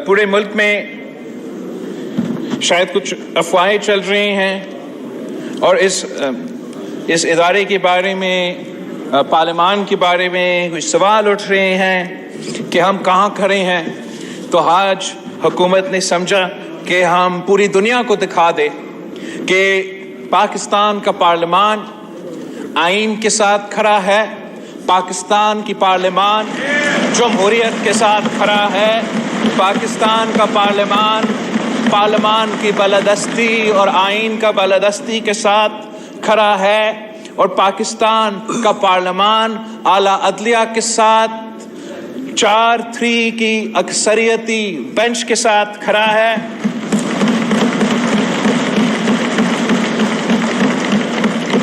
पूरे मुल्क में शायद कुछ अफवाहें चल रही हैं और इस इदारे के बारे में, पार्लियामान के बारे में कुछ सवाल उठ रहे हैं कि हम कहाँ खड़े हैं। तो आज हुकूमत ने समझा कि हम पूरी दुनिया को दिखा दें कि पाकिस्तान का पार्लियामान आइन के साथ खड़ा है, पाकिस्तान की पार्लियामान जमहूरियत के साथ खड़ा है, पाकिस्तान का पार्लियामान की बालादस्ती और आइन का बालादस्ती के साथ खड़ा है और पाकिस्तान का पार्लियामान आला अदलिया के साथ 4-3 की अक्सरियती बेंच के साथ खड़ा है।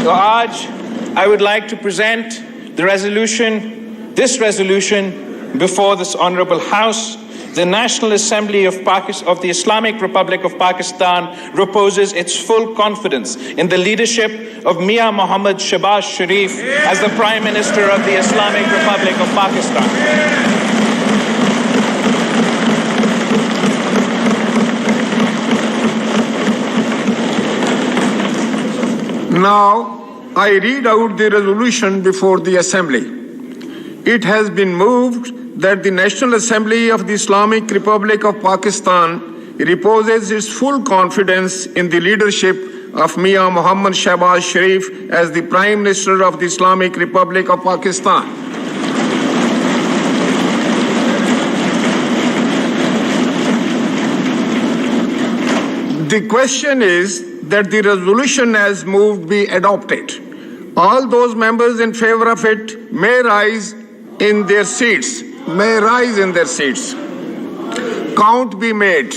तो आज I would like to present this resolution before this Honorable House. The National Assembly of the Islamic Republic of Pakistan reposes its full confidence in the leadership of Mian Mohammad Shehbaz Sharif as the Prime Minister of the Islamic Republic of Pakistan. Now, I read out the resolution before the Assembly. It has been moved that the National Assembly of the Islamic Republic of Pakistan reposes its full confidence in the leadership of Mian Mohammad Shehbaz Sharif as the Prime Minister of the Islamic Republic of Pakistan. The question is that the resolution as moved be adopted. All those members in favor of it may rise in their seats. Count be made.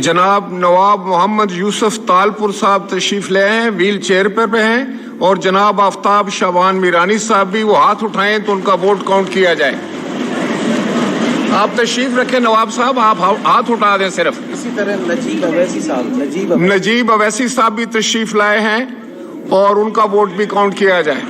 जनाब नवाब मोहम्मद यूसुफ तालपुर साहब तशरीफ ले आए हैं, wheel chair पर हैं, और जनाब आफ्ताब शाबान मीरानी साहब भी वो हाथ उठाएं तो उनका वोट काउंट किया जाए। आप तशरीफ रखें नवाब साहब, आप हाथ उठा दें सिर्फ। इसी तरह नजीब अवैसी साहब भी तशरीफ लाए हैं और उनका वोट भी काउंट किया जाए।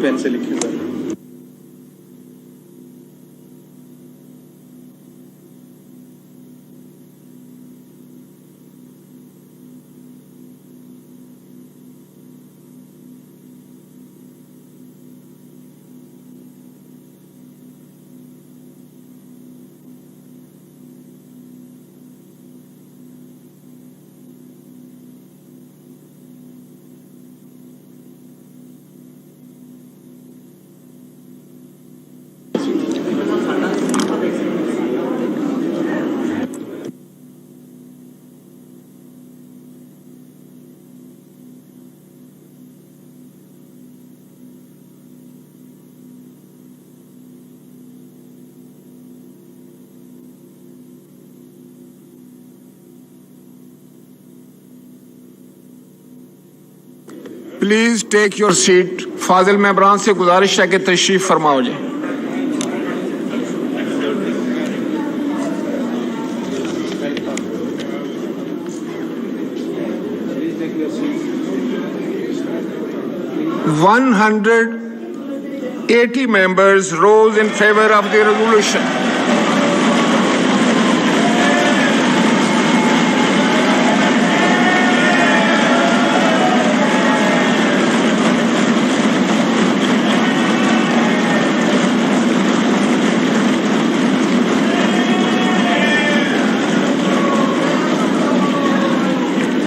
पेन से लिखिएगा। Please take your seat. फाजिल मेंबरान से गुजारिश है कि तशरीफ फरमाओ जी। One 180 members rose in favor of the resolution.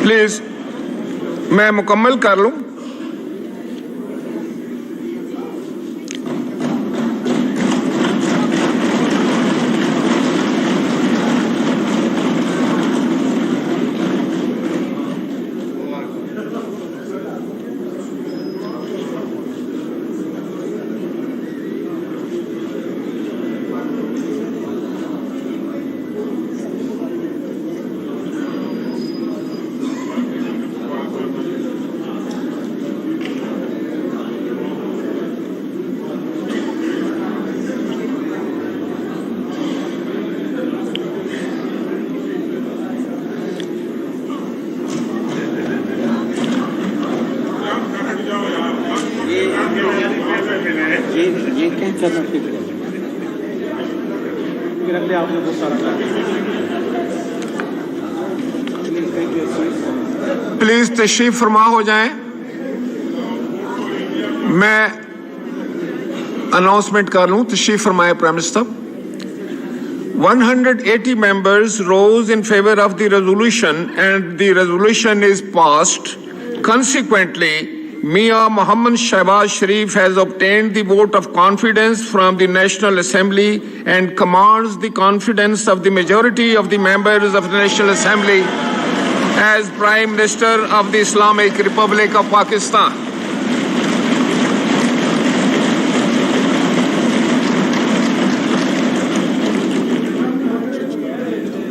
Please मैं मुकम्मल कर लूं। ये क्या करना फिर आपने बहुत सारा प्लीज तशरीफ फरमा हो जाएं। मैं अनाउंसमेंट कर लूं। तशरीफ फरमाए prime minister. 180 members rose in favor of the resolution and the resolution is passed. Consequently, Mia Mohammed Shehbaz Sharif has obtained the vote of confidence from the National Assembly and commands the confidence of the majority of the members of the National Assembly as Prime Minister of the Islamic Republic of Pakistan.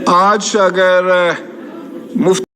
आज अगर